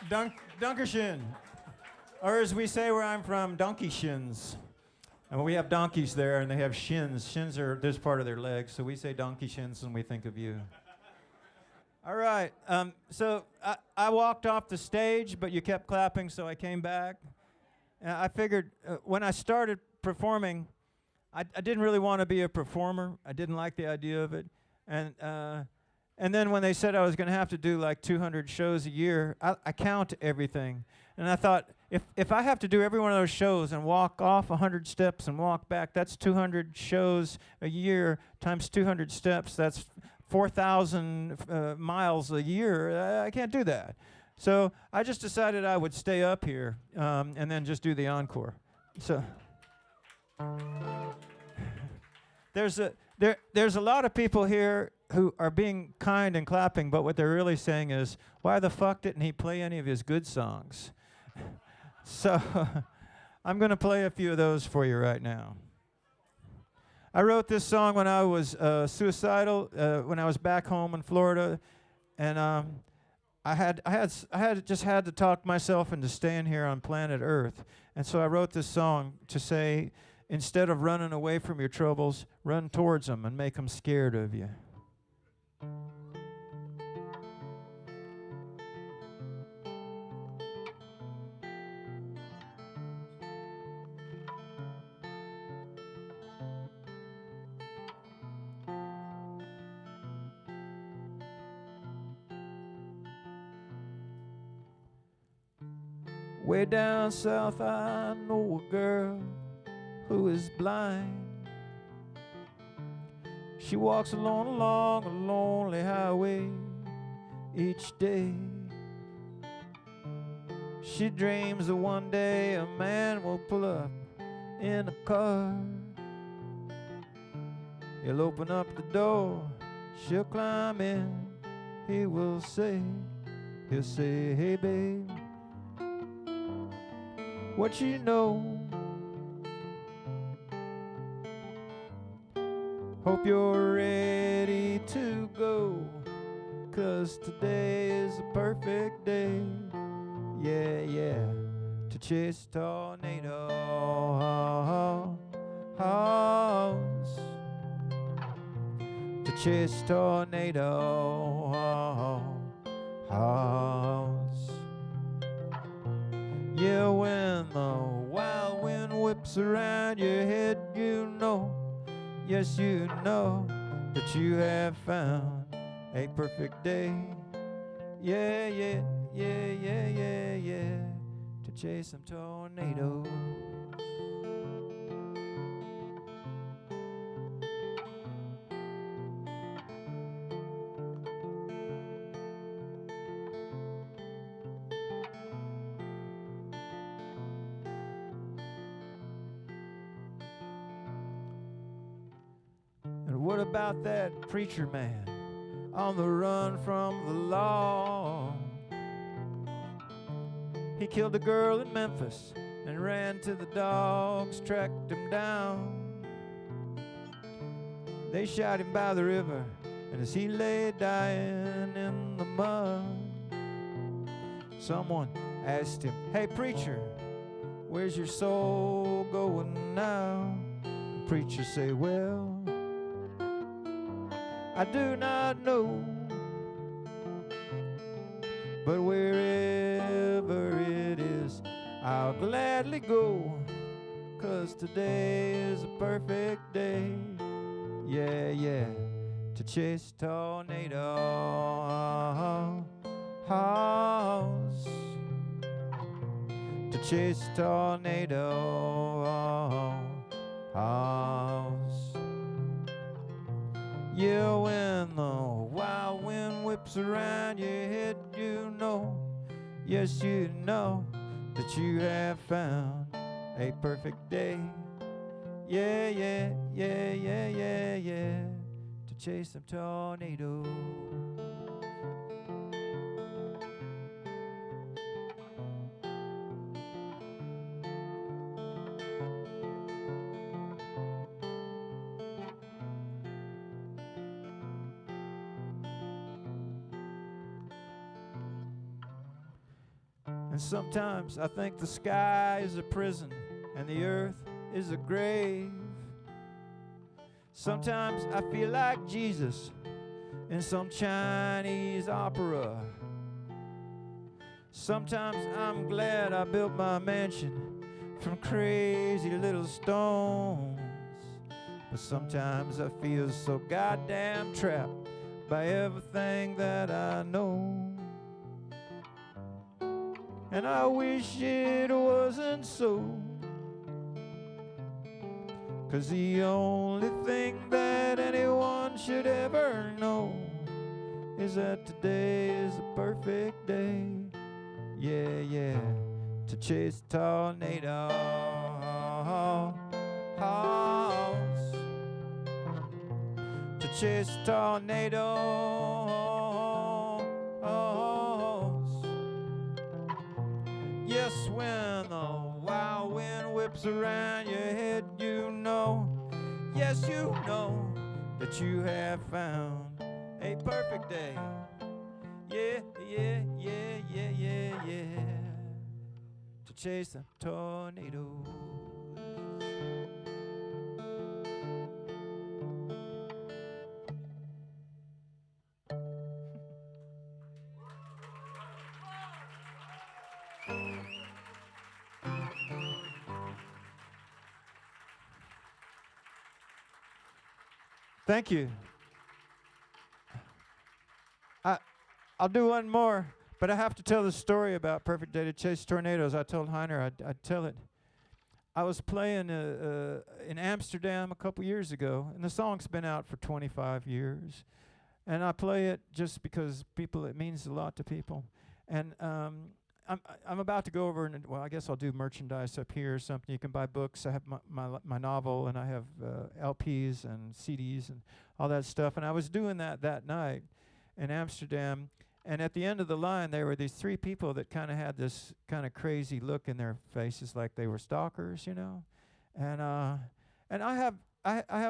Dankeschön. Or as we say where I'm from, donkey shins. And we have donkeys there, and they have shins. Shins are this part of their legs, so we say donkey shins when we think of you. All right. So I walked off the stage, but you kept clapping, so I came back. And I figured when I started performing, I didn't really want to be a performer. I didn't like the idea of it. And then when they said I was going to have to do like 200 shows a year, I count everything. And I thought, if I have to do every one of those shows and walk off 100 steps and walk back, that's 200 shows a year times 200 steps. That's 4,000 miles a year. I can't do that. So I just decided I would stay up here and then just do the encore. So there's a lot of people here who are being kind and clapping, but what they're really saying is, why the fuck didn't he play any of his good songs? So I'm going to play a few of those for you right now. I wrote this song when I was suicidal, when I was back home in Florida, and I had to talk myself into staying here on planet Earth, and so I wrote this song to say, instead of running away from your troubles, run towards them and make them scared of you. Way down south I know a girl who is blind. She walks alone along a lonely highway each day. She dreams that one day a man will pull up in a car. He'll open up the door, she'll climb in. He'll say, hey babe, what you know? Hope you're ready to go, 'cause today is a perfect day. Yeah, yeah, to chase tornadoes. To chase tornadoes. Yeah, when the wild wind whips around your head, you know, yes, you know that you have found a perfect day. Yeah, yeah, yeah, yeah, yeah, yeah, to chase some tornadoes. And what about that preacher man on the run from the law? He killed a girl in Memphis and ran to the dogs, tracked him down. They shot him by the river, and as he lay dying in the mud, someone asked him, hey preacher, where's your soul going now? The preacher say, well, I do not know, but wherever it is, I'll gladly go, 'cause today is a perfect day. Yeah, yeah, to chase tornadoes. To chase tornadoes. Yeah, when the wild wind whips around your head, you know, yes, you know that you have found a perfect day. Yeah, yeah, yeah, yeah, yeah, yeah, to chase some tornadoes. And sometimes I think the sky is a prison and the earth is a grave. Sometimes I feel like Jesus in some Chinese opera. Sometimes I'm glad I built my mansion from crazy little stones. But sometimes I feel so goddamn trapped by everything that I know. And I wish it wasn't so, 'cause the only thing that anyone should ever know is that today is a perfect day. Yeah, yeah, to chase tornadoes. To chase tornadoes. Yes, when the wild wind whips around your head, you know, yes, you know that you have found a perfect day. Yeah, yeah, yeah, yeah, yeah, yeah, to chase the tornadoes. Thank you. I'll do one more, but I have to tell the story about Perfect Day to Chase Tornadoes. I told Heiner I'd tell it. I was playing in Amsterdam a couple years ago, and the song's been out for 25 years. And I play it just because it means a lot to people. And I'm about to go over, and well, I guess I'll do merchandise up here or something. You can buy books. I have my novel, and I have LPs and CDs and all that stuff. And I was doing that night in Amsterdam. And at the end of the line, there were these three people that kind of had this kind of crazy look in their faces, like they were stalkers, you know. And I have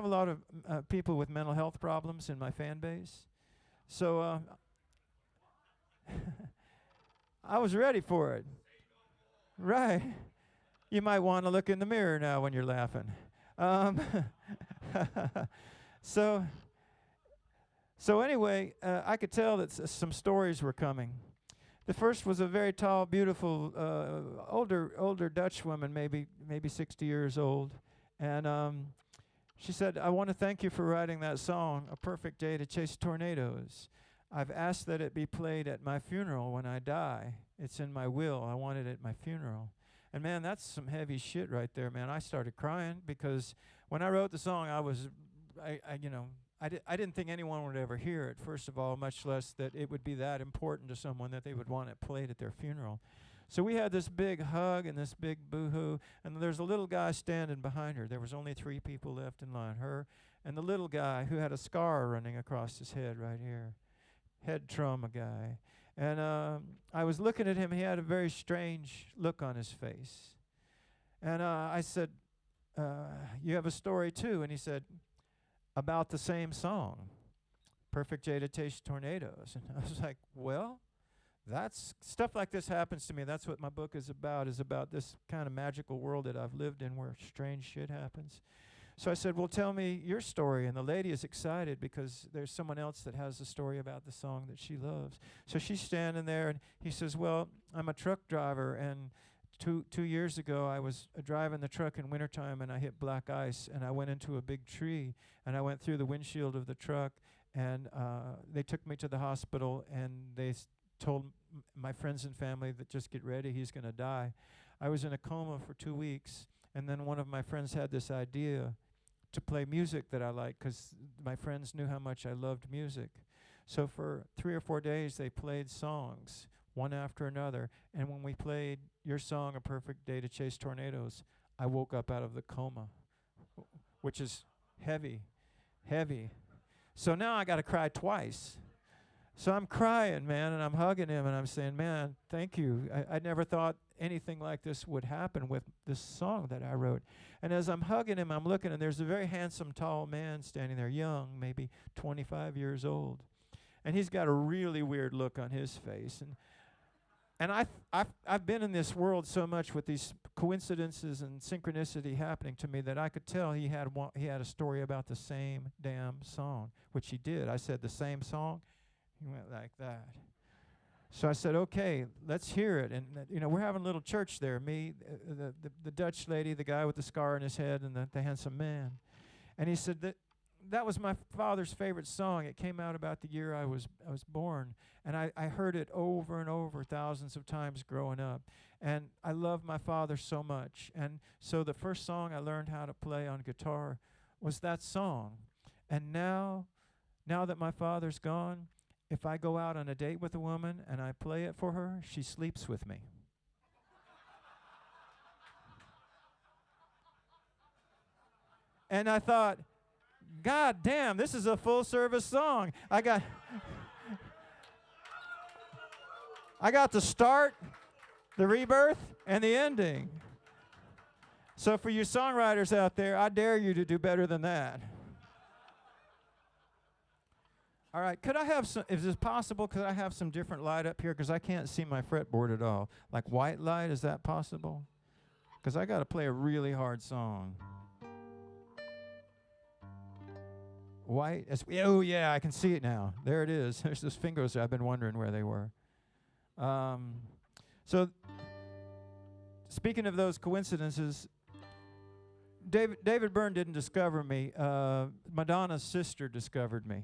a lot of people with mental health problems in my fan base, so I was ready for it. Right? You might want to look in the mirror now when you're laughing. So anyway, I could tell that some stories were coming. The first was a very tall, beautiful, older Dutch woman, maybe 60 years old, and she said, "I want to thank you for writing that song, A Perfect Day to Chase Tornadoes. I've asked that it be played at my funeral when I die. It's in my will. I want it at my funeral." And man, that's some heavy shit right there, man. I started crying because when I wrote the song, I didn't think anyone would ever hear it, first of all, much less that it would be that important to someone that they would want it played at their funeral. So we had this big hug and this big boo-hoo, and there's a little guy standing behind her. There was only 3 people left in line, her and the little guy who had a scar running across his head right here, head trauma guy. And I was looking at him. He had a very strange look on his face. And I said, "You have a story too?" And he said, "About the same song, Perfect Day to Chase Tornadoes." And I was like, well, that's stuff like this happens to me. That's what my book is about this kind of magical world that I've lived in where strange shit happens. So I said, "Well, tell me your story." And the lady is excited because there's someone else that has a story about the song that she loves. So she's standing there, and he says, "Well, I'm a truck driver, and two years ago, I was driving the truck in wintertime, and I hit black ice, and I went into a big tree, and I went through the windshield of the truck, and they took me to the hospital, and they told my friends and family that just get ready, he's going to die. I was in a coma for 2 weeks, and then one of my friends had this idea to play music that I like, because my friends knew how much I loved music. So for 3 or 4 days, they played songs, one after another. And when we played your song, A Perfect Day to Chase Tornadoes, I woke up out of the coma, which is heavy. So now I got to cry twice. So I'm crying, man, and I'm hugging him, and I'm saying, "Man, thank you. I never thought anything like this would happen with this song that I wrote." And as I'm hugging him, I'm looking, and there's a very handsome, tall man standing there, young, maybe 25 years old. And he's got a really weird look on his face. And I've been in this world so much with these coincidences and synchronicity happening to me that I could tell he had a story about the same damn song, which he did. I said, the same song? He went like that. So I said, okay, let's hear it. And, we're having a little church there, me, the Dutch lady, the guy with the scar on his head, and the handsome man. And he said that was my father's favorite song. It came out about the year I was born. And I heard it over and over thousands of times growing up. And I love my father so much. And so the first song I learned how to play on guitar was that song. And now that my father's gone, if I go out on a date with a woman and I play it for her, she sleeps with me. And I thought, God damn, this is a full service song. I got the start, the rebirth, and the ending. So for you songwriters out there, I dare you to do better than that. All right, could I have some, if it's possible, could I have some different light up here? Because I can't see my fretboard at all. Like white light, is that possible? Because I got to play a really hard song. White, oh yeah, I can see it now. There it is. There's those fingers. I've been wondering where they were. So, speaking of those coincidences, David Byrne didn't discover me. Madonna's sister discovered me.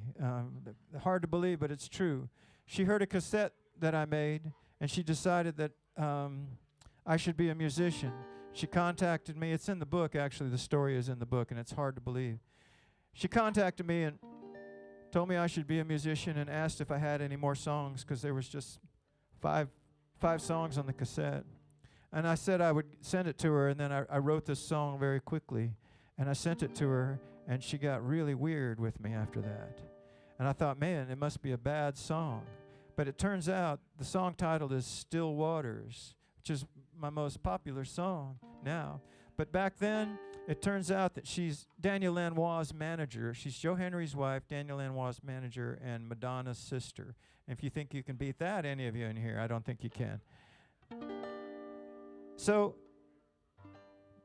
Hard to believe, but it's true. She heard a cassette that I made, and she decided that I should be a musician. She contacted me. It's in the book, actually. The story is in the book, and it's hard to believe. She contacted me and told me I should be a musician and asked if I had any more songs because there was just five songs on the cassette. And I said I would send it to her, and then I wrote this song very quickly. And I sent it to her, and she got really weird with me after that. And I thought, man, it must be a bad song. But it turns out the song title is Still Waters, which is my most popular song now. But back then, it turns out that she's Daniel Lanois' manager. She's Joe Henry's wife, Daniel Lanois' manager, and Madonna's sister. And if you think you can beat that, any of you in here, I don't think you can. So,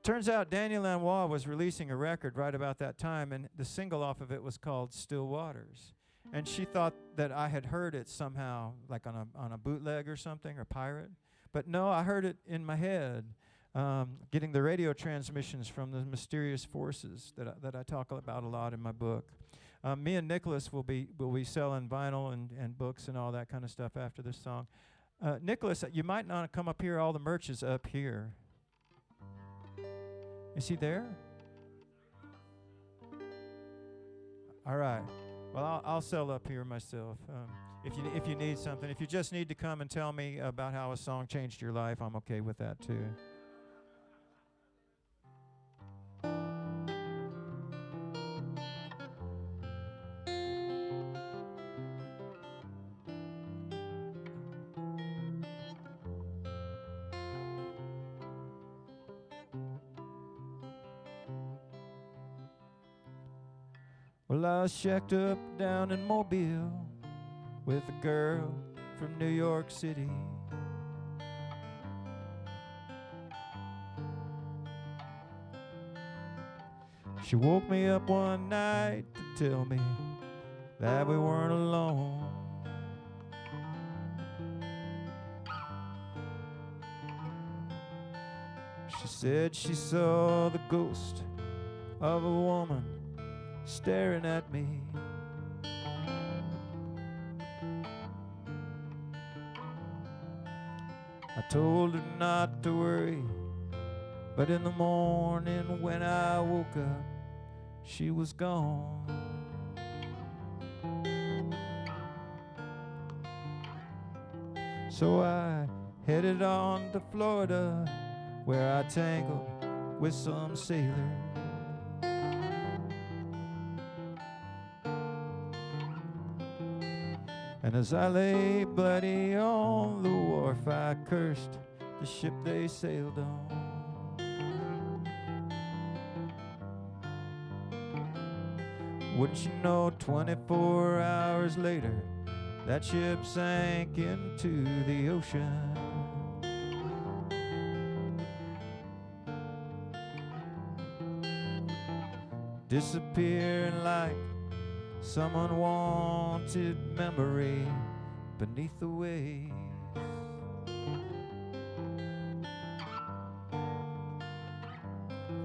turns out Daniel Lanois was releasing a record right about that time, and the single off of it was called Still Waters. And she thought that I had heard it somehow, like on a bootleg or something, or pirate. But no, I heard it in my head. Getting the radio transmissions from the mysterious forces that I talk about a lot in my book. Me and Nicolas will be selling vinyl and books and all that kind of stuff after this song. Nicolas, you might not come up here. All the merch is up here. Is he there? All right. Well, I'll sell up here myself. If you need something, if you just need to come and tell me about how a song changed your life, I'm okay with that too. Well, I was shacked up down in Mobile with a girl from New York City. She woke me up one night to tell me that we weren't alone. She said she saw the ghost of a woman staring at me. I told her not to worry, but in the morning when I woke up, she was gone. So I headed on to Florida, where I tangled with some sailor. And as I lay bloody on the wharf, I cursed the ship they sailed on. Wouldn't you know, 24 hours later, that ship sank into the ocean. disappearing like some unwanted memory beneath the waves.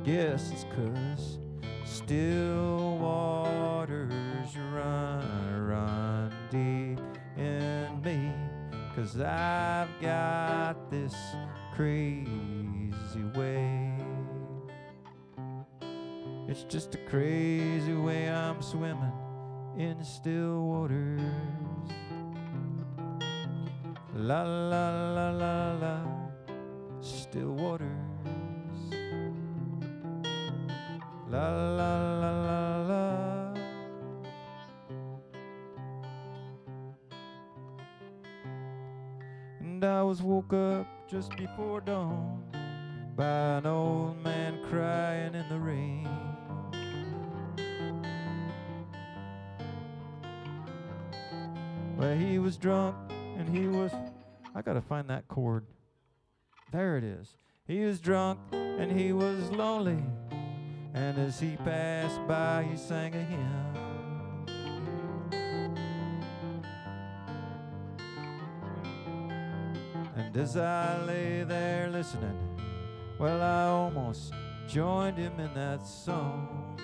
Guess it's 'cause still waters run deep in me, 'cause I've got this crazy way. It's just a crazy way I'm swimming in still waters. La la la la la, still waters. La la la la la. And I was woke up just before dawn by an old man crying in the rain. Well, he was drunk and he was, I gotta find that chord. There it is. He was drunk and he was lonely, and as he passed by he sang a hymn. And as I lay there listening, well, I almost joined him in that song.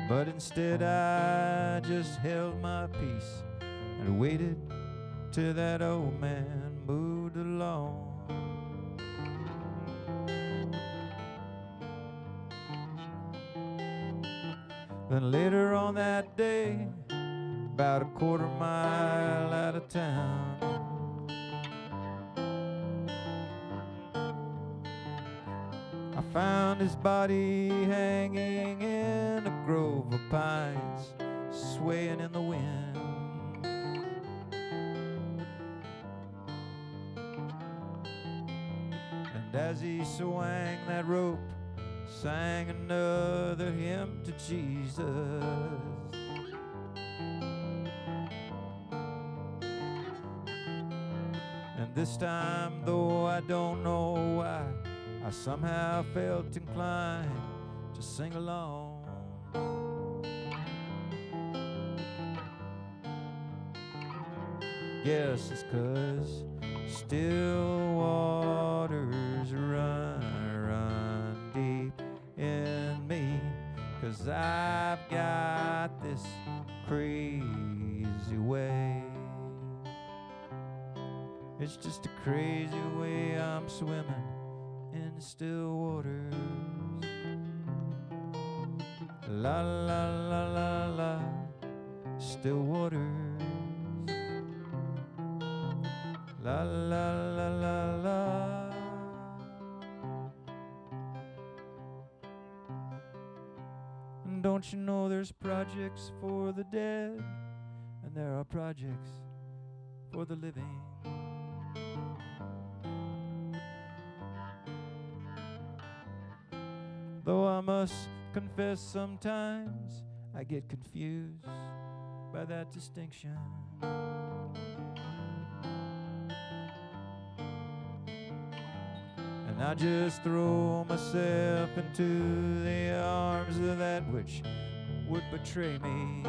But instead I just held my peace and waited till that old man moved along. Then later on that day, about a quarter mile out of town, I found his body hanging in a grove of pines, swaying in the wind. And as he swung that rope, sang another hymn to Jesus. And this time, though I don't know why, I somehow felt inclined to sing along. Guess it's 'cause still waters run deep in me, 'cause I've got this crazy way. It's just a crazy way I'm swimming in still waters. La la la la la, still waters. La la la la la. And don't you know there's projects for the dead, and there are projects for the living. Though I must confess sometimes I get confused by that distinction. And I just throw myself into the arms of that which would betray me.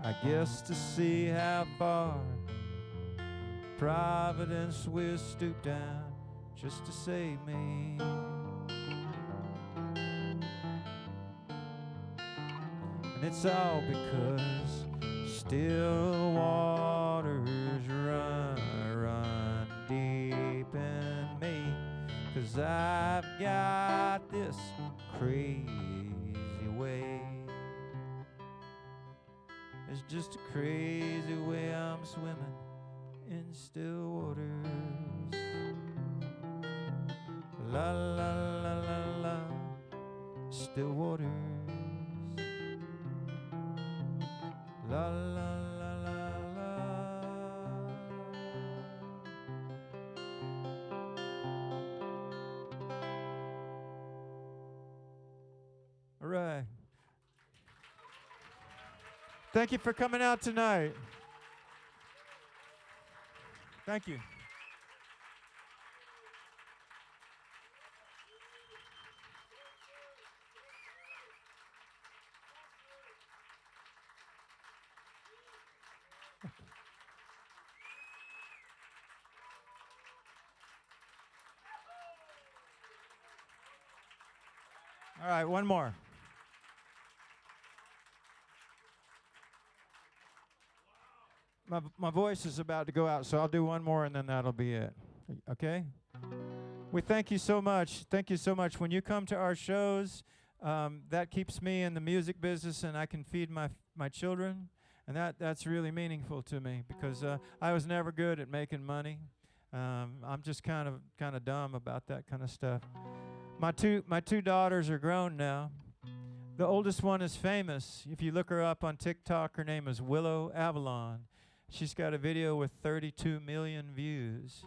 I guess to see how far Providence will stoop down just to save me. And it's all because still waters run deep in me, 'cause I've got this crazy way. It's just a crazy way I'm swimming in still waters. La la la la la, still waters. La la la la la. All right. Thank you for coming out tonight. Thank you. All right, one more. My voice is about to go out, so I'll do one more and then that'll be it. Okay? We thank you so much. Thank you so much. When you come to our shows, that keeps me in the music business and I can feed my children. And that's really meaningful to me because I was never good at making money. I'm just kind of dumb about that kind of stuff. My two daughters are grown now. The oldest one is famous. If you look her up on TikTok, her name is Willow Avalon. She's got a video with 32 million views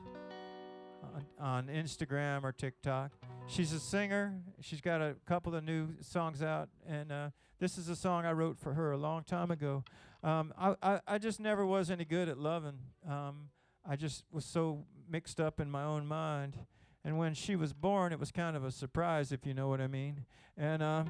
on Instagram or TikTok. She's a singer. She's got a couple of new songs out, and this is a song I wrote for her a long time ago. I just never was any good at loving. I just was so mixed up in my own mind. And when she was born, it was kind of a surprise, if you know what I mean. And I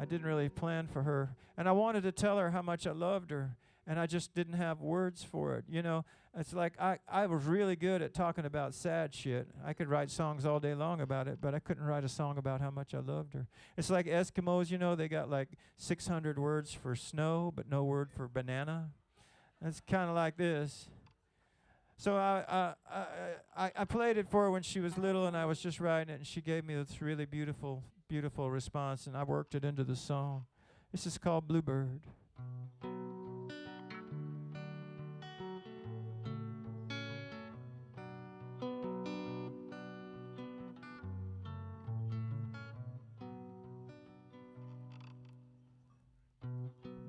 didn't really plan for her. And I wanted to tell her how much I loved her, and I just didn't have words for it. You know, it's like I was really good at talking about sad shit. I could write songs all day long about it, but I couldn't write a song about how much I loved her. It's like Eskimos, you know, they got like 600 words for snow, but no word for banana. It's kind of like this. So I played it for her when she was little, and I was just writing it, and she gave me this really beautiful, beautiful response, and I worked it into the song. This is called Bluebird.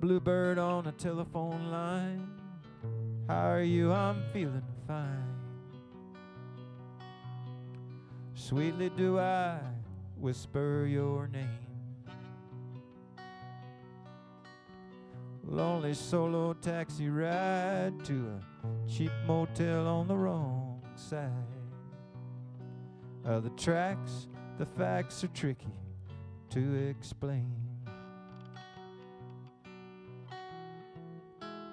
Bluebird on a telephone line. How are you? I'm feeling fine. Sweetly do I whisper your name. Lonely solo taxi ride to a cheap motel on the wrong side of the tracks. The facts are tricky to explain.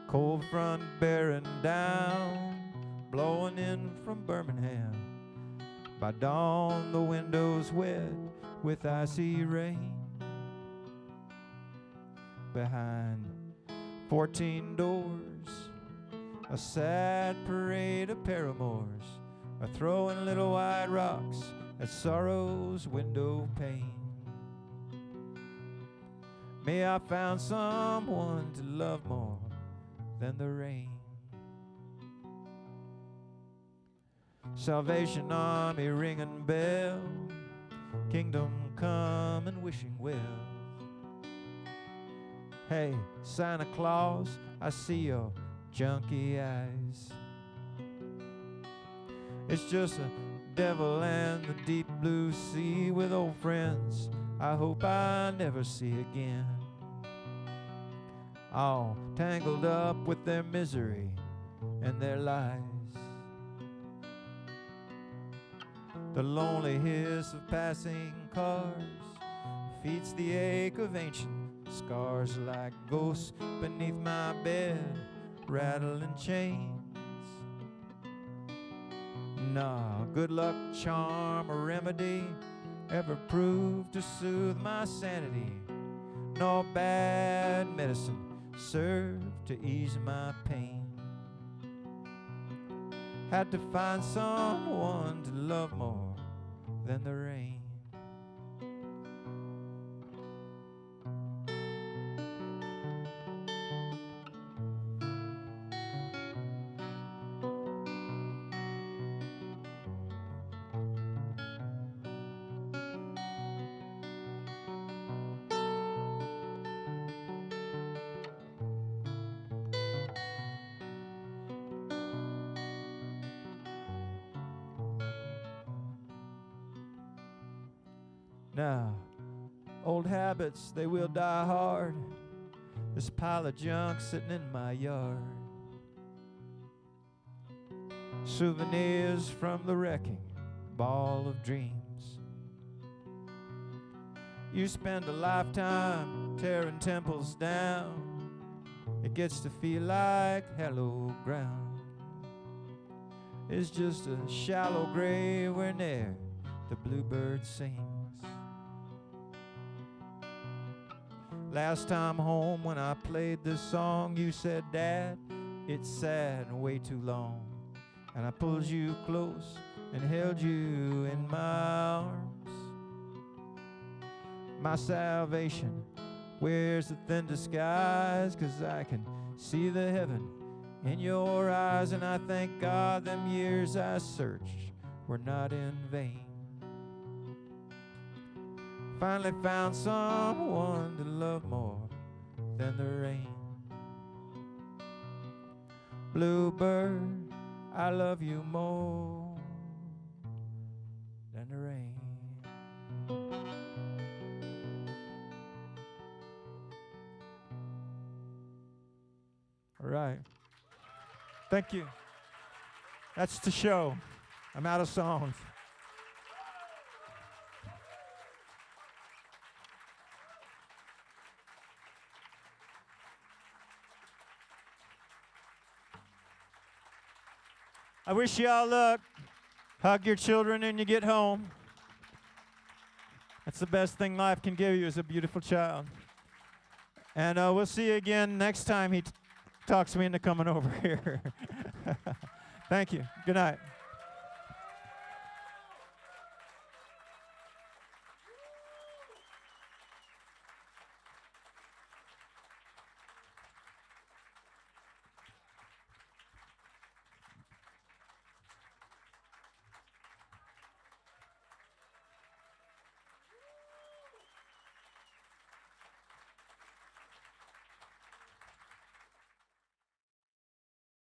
Cold front bearing down, blowing in from Birmingham. By dawn the windows wet with icy rain. Behind 14 doors, a sad parade of paramours are throwing little white rocks at sorrow's window pane. May I found someone to love more than the rain. Salvation Army ringing bell, kingdom come and wishing well. Hey, Santa Claus, I see your junky eyes. It's just a devil and the deep blue sea with old friends I hope I never see again. All tangled up with their misery and their lies. The lonely hiss of passing cars feeds the ache of ancient scars like ghosts beneath my bed, rattling chains. Nah, good luck, charm, or remedy ever proved to soothe my sanity. No bad medicine served to ease my pain. Had to find someone to love more than the rain. Now, old habits, they will die hard. This pile of junk sitting in my yard. souvenirs from the wrecking ball of dreams. You spend a lifetime tearing temples down. It gets to feel like hello ground. It's just a shallow grave where ne'er the bluebird sings. Last time home when I played this song, you said, Dad, it's sad and way too long. And I pulled you close and held you in my arms. My salvation wears a thin disguise, 'cause I can see the heaven in your eyes. And I thank God them years I searched were not in vain. Finally found someone to love more than the rain. Bluebird, I love you more than the rain. All right. Thank you. That's the show. I'm out of songs. I wish you all luck. Hug your children when you get home. That's the best thing life can give you, is a beautiful child. And we'll see you again next time he talks me into coming over here. Thank you. Good night.